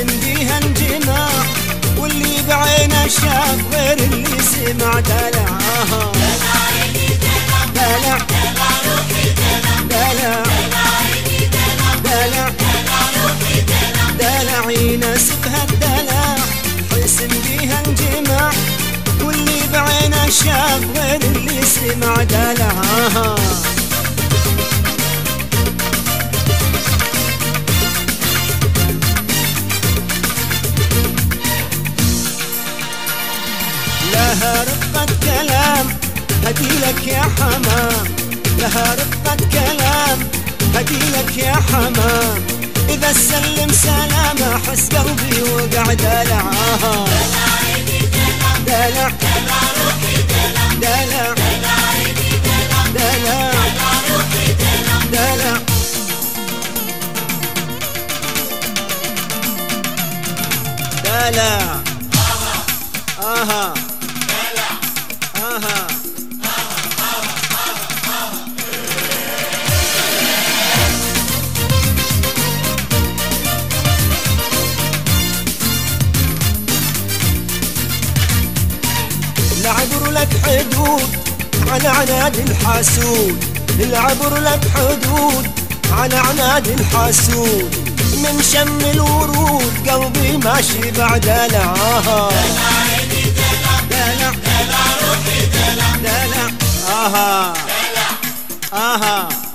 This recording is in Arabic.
بيها انجماع، واللي بعينه شاف غير اللي سمع دلع. دلع دلع دلع دلع يناسبها الدلع، حسن بيها انجماع، واللي بعينه شاف غير اللي سمع دلع. لها رقة كلام هديلك يا حمام، لها رقة كلام هديلك يا حمام، إذا سلم سلام أحس قلبي وقع دلع. دلع دلع دلع دلع دلع آها آها. العبر لك حدود على عناد الحاسود، العبر لك حدود على عناد الحاسود، من شم الورود قلبي ماشي بعد دلع. دلع دلع روحي دلع دلع آها آها.